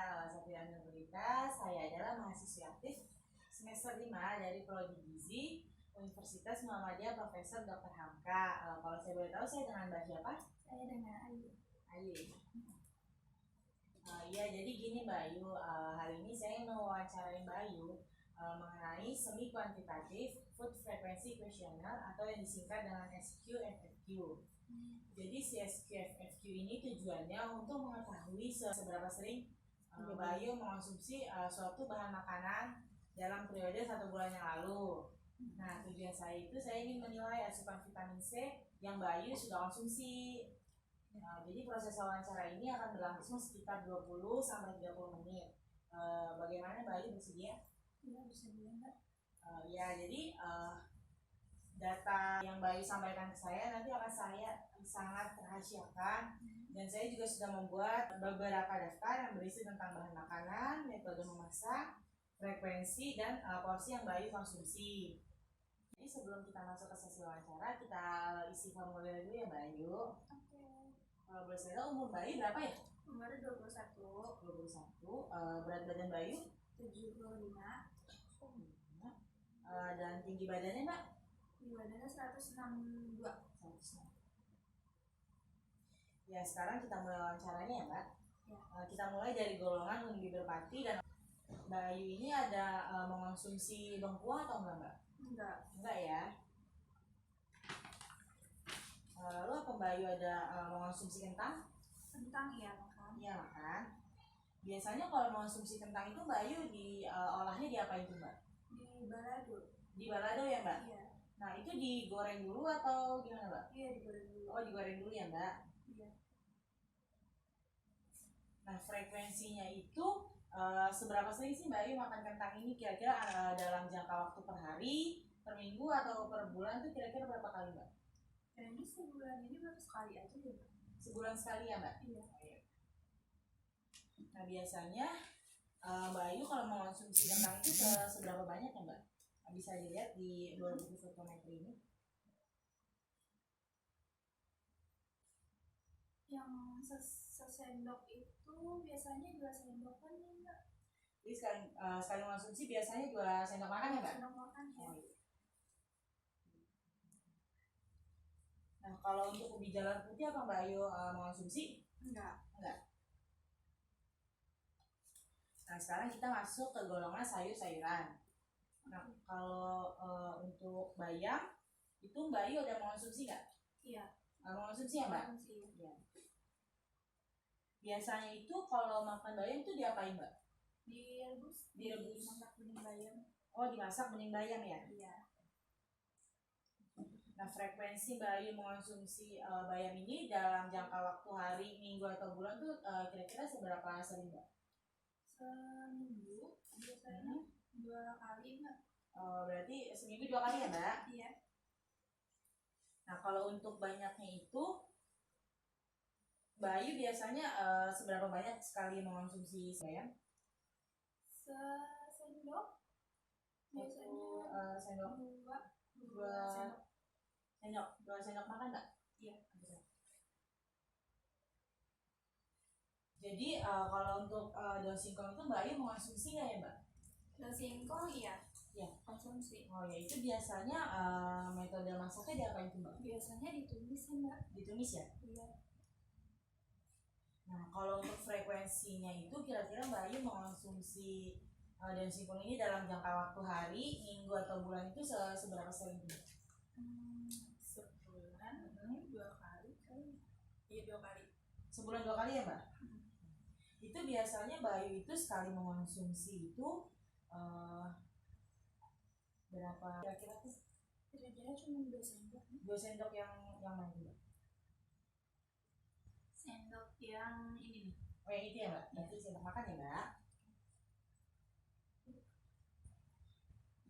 Safira Nurulita. Saya adalah mahasiswi aktif semester 5 dari Prodi Gizi Universitas Muhammadiyah Profesor Dr. Hamka. Kalau saya boleh tahu, saya dengan Mbak siapa? Saya dengan Ayu. Ayu. Iya, jadi gini Mbak Ayu, hari ini saya mau wawancarain Mbak Ayu mengenai semi kuantitatif food frequency questionnaire atau yang disingkat dengan SQ-FFQ. Jadi si SQ-FFQ ini tujuannya untuk mengetahui seberapa sering Mbak Ayu mengonsumsi suatu bahan makanan dalam periode 1 bulan yang lalu. Nah, tujuan saya itu saya ingin menilai asupan vitamin C yang Mbak Ayu sudah konsumsi. Jadi proses wawancara ini akan berlangsung sekitar 20-30 menit. Bagaimana Mbak Ayu, bersedia? Iya, bersedia Mbak. Ya, jadi data yang Mbak Ayu sampaikan ke saya nanti akan saya sangat rahasiakan, dan saya juga sudah membuat beberapa daftar yang berisi tentang bahan makanan, metode memasak, frekuensi, dan porsi yang Mbak Ayu konsumsi. Jadi sebelum kita masuk ke sesi wawancara, kita isi formulir dulu ya Mbak Ayu. Oke. Kalau boleh saya tahu, umur Mbak Ayu berapa ya? Umur 21. 21. Berat badan Mbak Ayu? 75. Dan tinggi badannya Mbak? Tinggi badannya 162. 106. Ya, sekarang kita mulai wawancaranya ya Mbak. Ya. Kita mulai dari golongan undi berpati. Dan Mbak Ayu ini ada mengonsumsi bengkuang atau enggak Mbak? Enggak. Enggak ya. Lalu apa Mbak Ayu ada mengonsumsi kentang? Kentang ya makan. Iya, makan. Biasanya kalau mengonsumsi kentang itu Mbak Ayu olahnya diapain tuh Mbak? Di balado. Di balado ya Mbak? Iya. Nah, itu digoreng dulu atau gimana Mbak? Iya, digoreng dulu. Oh, digoreng dulu ya Mbak? Iya. Nah, frekuensinya itu seberapa sering sih Mbak Ayu makan kentang ini? Kira-kira dalam jangka waktu per hari, per minggu, atau per bulan tuh kira-kira berapa kali Mbak? Kayaknya sebulan ini baru sekali aja ya Mbak. Sebulan sekali ya Mbak? Iya. Nah, biasanya Mbak Ayu kalau mengonsumsi kentang itu seberapa banyak ya Mbak? Bisa dilihat di 2 buku fotometri ini. Yang sesendok itu biasanya 2 sendokan ya Mbak. Jadi sekali mengonsumsi biasanya 2 sendok makan ya Mbak? Sendok makan ya. Nah, kalau untuk ubi jalar putih apa Mbak Ayu mengonsumsi? Enggak. Nah, sekarang kita masuk ke golongan sayur-sayuran. Nah, kalau untuk bayam, itu Mbak Ayu ada mengonsumsi nggak? Iya. Mengonsumsi ya Mbak? Iya. Biasanya itu kalau makan bayam itu diapain Mbak? Direbus. Dimasak bening bayam. Oh, dimasak bening bayam ya? Iya. Nah, frekuensi Mbak Ayu mengonsumsi bayam ini dalam jangka waktu hari, minggu, atau bulan tuh kira-kira seberapa sering Mbak? Seminggu biasanya 2 kali Mbak. Berarti seminggu 2 kali ya Mbak? Iya. Nah, kalau untuk banyaknya itu Mbak Ayu biasanya seberapa banyak sekali mengonsumsi bayam? Sendok biasanya sendok. 2 sendok makan Mbak? Iya. Jadi kalau untuk daun singkong itu Mbak Ayu mengonsumsi nggak ya Mbak? Daun singkong iya. Ya. Konsumsi. Oh ya, itu biasanya metode masaknya diapain tuh Mbak? Biasanya ditumis ya Mbak. Ditumis ya? Iya. Nah, kalau untuk frekuensinya itu kira-kira Mbak Ayu mengonsumsi daun singkong ini dalam jangka waktu hari, minggu, atau bulan itu seberapa sering tuh? Sebulan 2 kali kali. Iya, 2 kali. Sebulan 2 kali ya Mbak? Itu biasanya Mbak Ayu itu sekali mengonsumsi itu berapa kira-kira tuh? Kira-kira cuma 2 sendok. 2 sendok yang mana Mbak? Sendok yang ini nih. Oh, yang itu ya Mbak? Berarti sendok makan ya Mbak?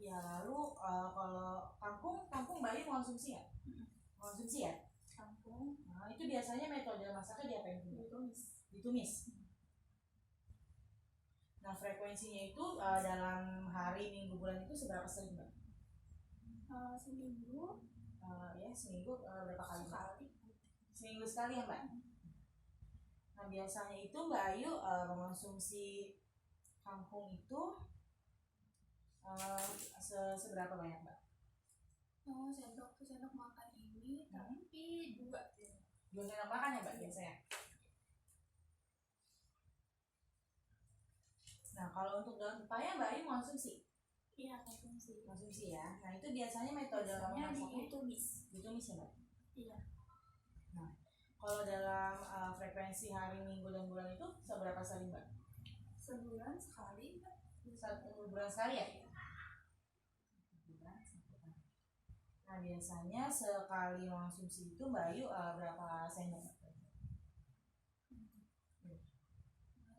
Ya, lalu kalau kangkung Mbak Ayu mengonsumsi nggak? Mengonsumsi ya? Kangkung. Nah, itu biasanya metode masaknya diapain tuh? Ditumis. Nah, frekuensinya itu dalam hari, minggu, bulan itu seberapa sering Mbak? Seminggu. Ya, seminggu berapa kali Mbak? Sekali. Seminggu sekali ya Mbak? Nah biasanya itu Mbak Ayu mengonsumsi kangkung itu seberapa banyak Mbak? Oh, sendok makan ini tapi 2 ya. 2 sendok makan ya Mbak biasanya? Nah kalau untuk daun pepaya Mbak Ayu mengonsumsi? Iya, konsumsi. Konsumsi ya. Nah itu biasanya metode masaknya ditumis. Ditumis ya Mbak? Iya. Nah kalau dalam frekuensi hari, minggu, dan bulan itu seberapa sering Mbak? Sebulan sekali, Mbak. 1 bulan sekali ya? Nah biasanya sekali mengonsumsi itu Mbak Ayu berapa sendok?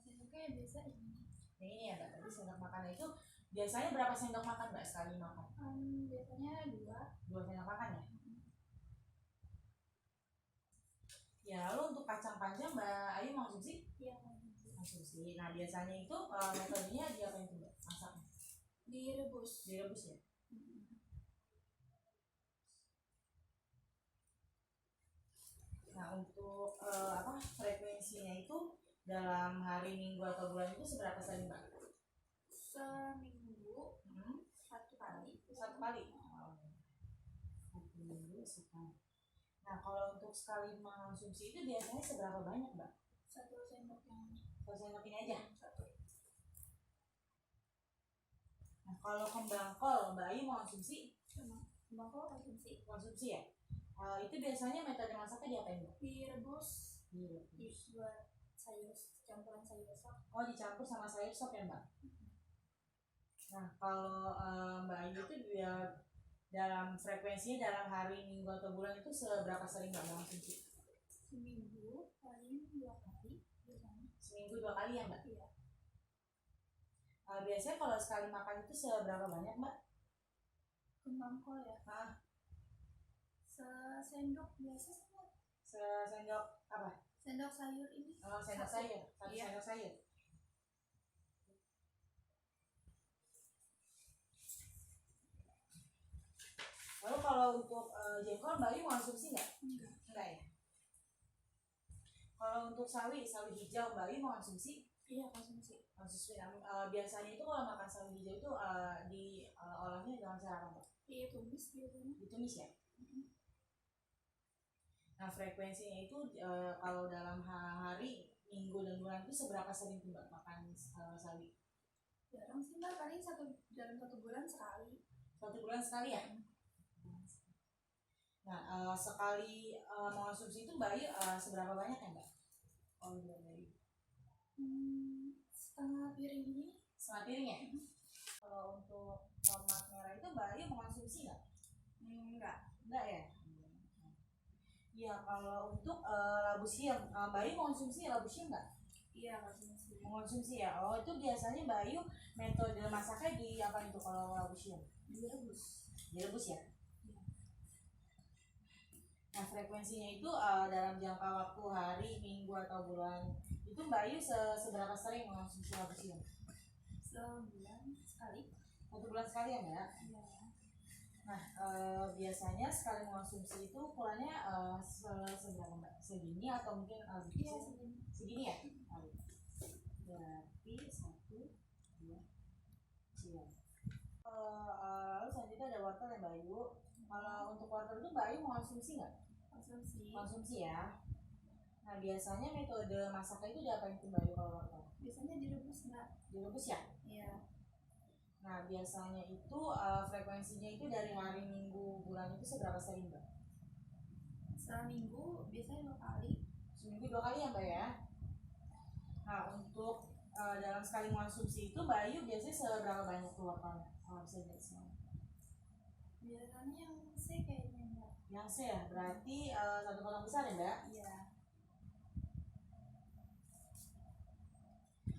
Sendoknya biasa ini. Yang ini ya Mbak, tadi sendok makan itu biasanya berapa sendok makan Mbak sekali makan? Biasanya 2 sendok makan ya? Ya lalu untuk kacang panjang Mbak Ayu mengonsumsi? Iya, konsumsi. Nah biasanya itu metodenya diapain tuh Mbak masaknya? direbus. Direbus ya? Nah untuk frekuensinya itu dalam hari, minggu, atau bulan itu seberapa sering Mbak? Seminggu 1 kali. 1 kali? Oh. 1 minggu sekali. Nah kalau untuk sekali mengonsumsi itu biasanya seberapa banyak Mbak? 1 sendok yang 1 sendok ini aja? 1. Nah kalau kembang kol Mbak Ayu mengonsumsi? Kembang kol konsumsi. Konsumsi ya? Itu biasanya metode masaknya diapain Mbak? Direbus. Direbus. Buat sayur, campuran sayur sop. Oh dicampur sama sayur sop ya Mbak? Nah kalau Mbak Ayu itu dia dalam frekuensinya dalam hari, minggu, atau bulan itu seberapa sering Mbak mengonsumsi? Seminggu paling 2 kali biasanya. Seminggu 2 kali ya Mbak? Iya. Biasanya kalau sekali makan itu seberapa banyak Mbak? Kembang kol ya? Sendok biasa sama. Sendok apa? Sendok sayur ini. Oh sendok sayur, 1 Iya. sendok sayur. Lalu kalau untuk jengkol Mbak Ayu mengonsumsi nggak? Enggak ya? Kalau untuk sawi hijau Mbak Ayu mengonsumsi? Iya, konsumsi. Konsumsi. Biasanya itu kalau makan sawi hijau itu diolahnya dengan cara apa Mbak? Iya, tumis biasanya. Ditumis ya? Nah frekuensinya itu kalau dalam hari, minggu, dan bulan itu seberapa sering tuh Mbak makan sawi? Jarang sih Mbak, paling dalam 1 bulan sekali. 1 bulan sekali ya? Nah sekali mengonsumsi itu Mbak Ayu seberapa banyak ya Mbak? Oh Mbak Ayu Setengah piring ini. setengah piring ya? Kalau untuk tomat merah itu Mbak Ayu mengonsumsi nggak? Enggak ya? Iya kalau untuk labu siam Mbak Ayu mengonsumsi labu siam nggak? Iya, konsumsi. Mengonsumsi ya? Oh itu biasanya Mbak Ayu metode masaknya di apa itu kalau labu siam? Direbus. Direbus ya? Nah frekuensinya itu dalam jangka waktu hari, minggu, atau bulan itu Mbak Ayu seberapa sering mengonsumsi labu siam? Sebulan sekali. 1 bulan sekali ya Mbak? Iya. Nah biasanya sekali mengonsumsi itu ukurannya seberapa Mbak? Segini atau mungkin Iya, segini. segini ya? Berarti 1, 2 siap. Lalu selanjutnya ada wortel ya Mbak Ayu. Kalau untuk wortel itu Mbak Ayu mengonsumsi nggak? Konsumsi. Konsumsi ya. Nah biasanya metode masaknya itu diapain tuh Mbak Ayu kalau wortel? Biasanya direbus Mbak. Direbus ya? Iya. Nah biasanya itu frekuensinya itu dari hari, minggu, bulan itu seberapa sering Mbak? Seminggu biasanya 2 kali. Seminggu 2 kali ya Mbak ya? Nah untuk dalam sekali mengonsumsi itu Mbak Ayu biasanya seberapa banyak tuh wortelnya? Kalau bisa lihat semua. Biasanya yang C kayaknya Mbak. Yang C ya? Berarti 1 potong besar ya Mbak? Iya.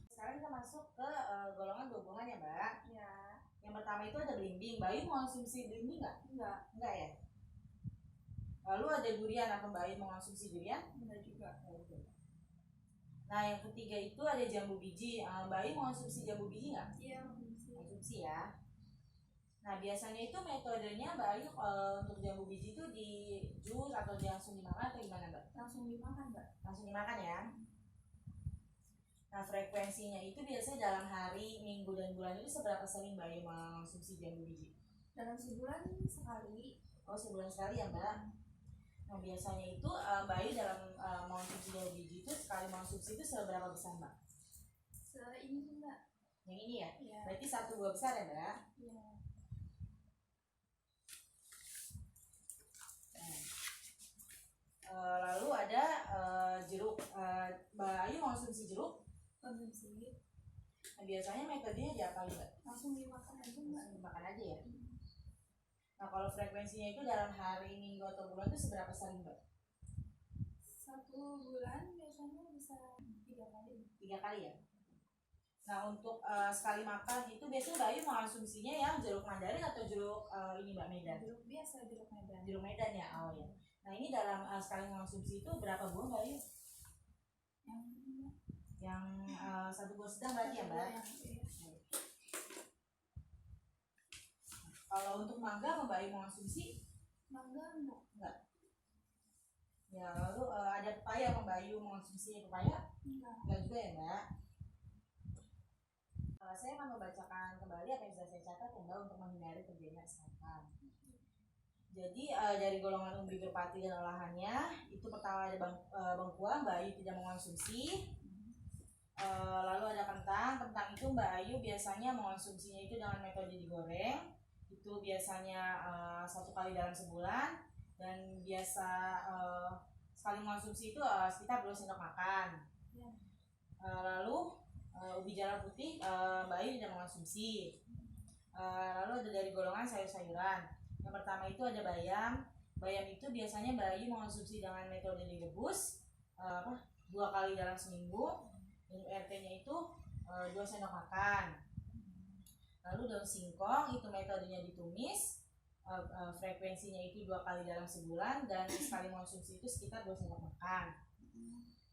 Sekarang kita masuk ke golongan buah-buahan ya Mbak? Iya. Yang pertama itu ada belimbing. Mbak Ayu mengonsumsi belimbing nggak? Enggak. Enggak ya? Lalu ada durian, apa Mbak Ayu mengonsumsi durian? Enggak juga. Nah yang ketiga itu ada jambu biji. Mbak Ayu mengonsumsi jambu biji nggak? Iya, konsumsi. Konsumsi ya. Nah biasanya itu metodenya Mbak Ayu untuk jambu biji itu di jus atau langsung dimakan atau gimana Mbak? Langsung dimakan Mbak. Langsung dimakan ya. Nah, frekuensinya itu biasanya dalam hari, minggu, dan bulan itu seberapa sering Mbak Ayu mengonsumsi jambu biji? Dalam sebulan sekali. Oh, sebulan sekali ya Mbak. Nah, biasanya itu Mbak Ayu dalam mengonsumsi jambu biji itu sekali mengonsumsi itu seberapa besar Mbak? Ini tuh Mbak. Yang ini ya? Iya. Berarti 1 buah besar ya Mbak? Iya. Lalu ada jeruk. Mbak Ayu mengonsumsi jeruk? Konsumsi. Nah, biasanya metodenya diapain Mbak? Langsung dimakan aja Mbak. Langsung dimakan aja ya? Nah, kalau frekuensinya itu dalam hari, minggu, atau bulan itu seberapa sering Mbak? 1 bulan biasanya bisa 3 kali. 3 kali ya? Nah, untuk sekali makan itu biasanya Mbak Ayu mengonsumsinya yang jeruk mandarin atau jeruk ini Mbak Medan? Jeruk biasa, jeruk Medan. Jeruk Medan ya? Oh ya. Nah, ini dalam sekali mengonsumsi itu berapa buah Mbak Ayu? Yang 1 buah sedang berarti ya Mbak? Iya. Kalau untuk mangga Mbak Ayu mengonsumsi? Mangga enggak. Ya, lalu ada pepaya Mbak Ayu mengonsumsi pepaya? Enggak juga ya Mbak? Saya akan membacakan kembali apa yang sudah saya catat ya Mbak untuk menghindari terjadinya kesalahan. Jadi dari golongan umbi berpati dan olahannya itu pertama ada bengkuang, Mbak Ayu tidak mengonsumsi. Lalu ada kentang itu Mbak Ayu biasanya mengonsumsinya itu dengan metode digoreng. Itu biasanya 1 kali dalam sebulan dan biasa sekali mengonsumsi itu sekitar 2 sendok makan. Lalu ubi jalar putih Mbak Ayu tidak mengonsumsi. Lalu ada dari golongan sayur-sayuran. Yang pertama itu ada bayam. Bayam itu biasanya Mbak Ayu mengonsumsi dengan metode direbus 2 kali dalam seminggu. RT-nya itu 2 sendok makan. Lalu daun singkong itu metodenya ditumis. Frekuensinya itu 2 kali dalam sebulan dan sekali mengonsumsi itu sekitar 2 sendok makan.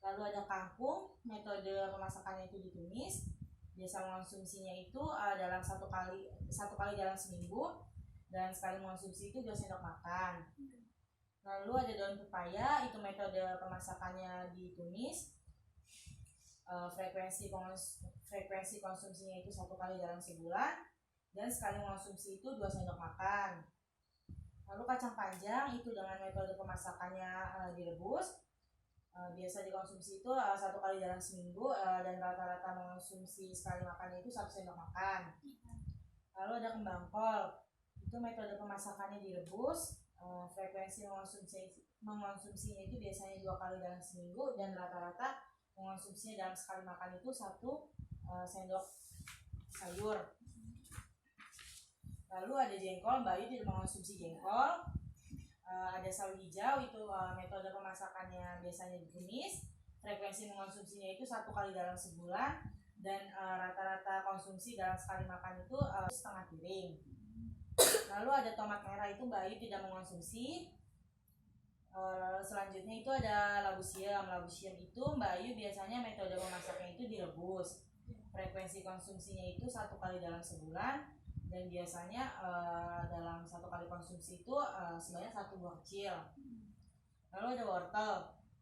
Lalu ada kangkung, metode pemasakannya itu ditumis. Biasa mengonsumsinya itu dalam 1 kali dalam seminggu dan sekali mengonsumsi itu 2 sendok makan. Lalu ada daun pepaya, itu metode pemasakannya ditumis. Frekuensi konsumsinya itu 1 kali dalam sebulan dan sekali mengonsumsi itu 2 sendok makan. Lalu kacang panjang itu dengan metode pemasakannya direbus. Biasa dikonsumsi itu 1 kali dalam seminggu dan rata-rata mengonsumsi sekali makan itu 1 sendok makan. Lalu ada kembang kol, itu metode pemasakannya direbus. Frekuensi mengonsumsinya itu biasanya 2 kali dalam seminggu dan rata-rata mengonsumsinya dalam sekali makan itu 1 sendok sayur. Lalu ada jengkol, Mbak Ayu tidak mengonsumsi jengkol. Ada sawi hijau, itu metode pemasakannya biasanya ditumis. Frekuensi mengonsumsinya itu 1 kali dalam sebulan dan rata-rata konsumsi dalam sekali makan itu setengah piring. Lalu ada tomat merah, itu Mbak Ayu tidak mengonsumsi. Selanjutnya itu ada labu siam. Labu siam itu Mbak Ayu biasanya metode memasaknya itu direbus. Frekuensi konsumsinya itu 1 kali dalam sebulan dan biasanya dalam 1 kali konsumsi itu sebanyak 1 buah kecil. Lalu ada wortel.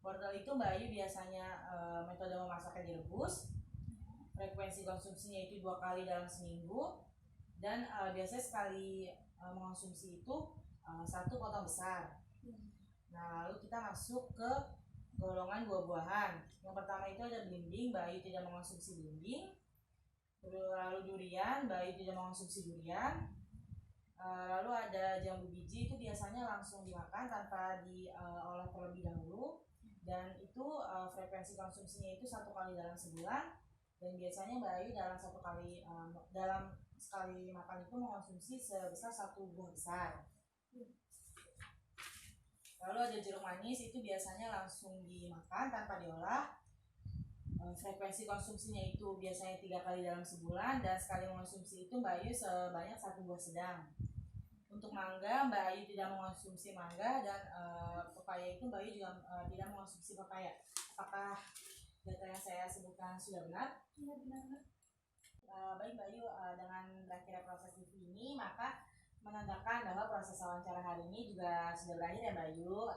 Wortel itu Mbak Ayu biasanya metode memasaknya direbus. Frekuensi konsumsinya itu 2 kali dalam seminggu dan biasanya sekali mengonsumsi itu 1 potong besar. Nah, lalu kita masuk ke golongan buah-buahan. Yang pertama itu ada belimbing, Mbak Ayu tidak mengonsumsi belimbing. Lalu durian, Mbak Ayu tidak mengonsumsi durian. Lalu ada jambu biji, itu biasanya langsung dimakan tanpa diolah terlebih dahulu. Dan itu frekuensi konsumsinya itu 1 kali dalam sebulan. Dan biasanya Mbak Ayu dalam sekali makan itu mengonsumsi sebesar 1 buah besar. Lalu ada jeruk manis, itu biasanya langsung dimakan tanpa diolah. Frekuensi konsumsinya itu biasanya 3 kali dalam sebulan dan sekali mengonsumsi itu Mbak Ayu sebanyak 1 buah sedang. Untuk mangga, Mbak Ayu tidak mengonsumsi mangga dan pepaya itu Mbak Ayu juga tidak mengonsumsi pepaya. Apakah data yang saya sebutkan sudah benar? Iya, benar. Baik Mbak Ayu, dengan berakhirnya proses review ini maka menandakan bahwa proses wawancara hari ini juga sudah berakhir ya Mbak Ayu.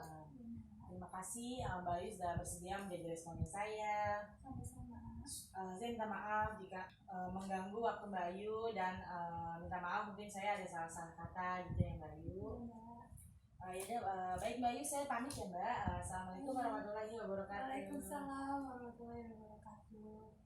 Terima kasih Mbak Ayu sudah bersedia menjadi responden saya. Sama-sama. Saya minta maaf jika mengganggu waktu Mbak Ayu dan minta maaf mungkin saya ada salah-salah kata gitu ya Mbak Ayu. Baik Mbak Ayu, saya pamit ya Mbak. Assalamualaikum warahmatullahi wabarakatuh. Waalaikumsalam warahmatullahi wabarakatuh.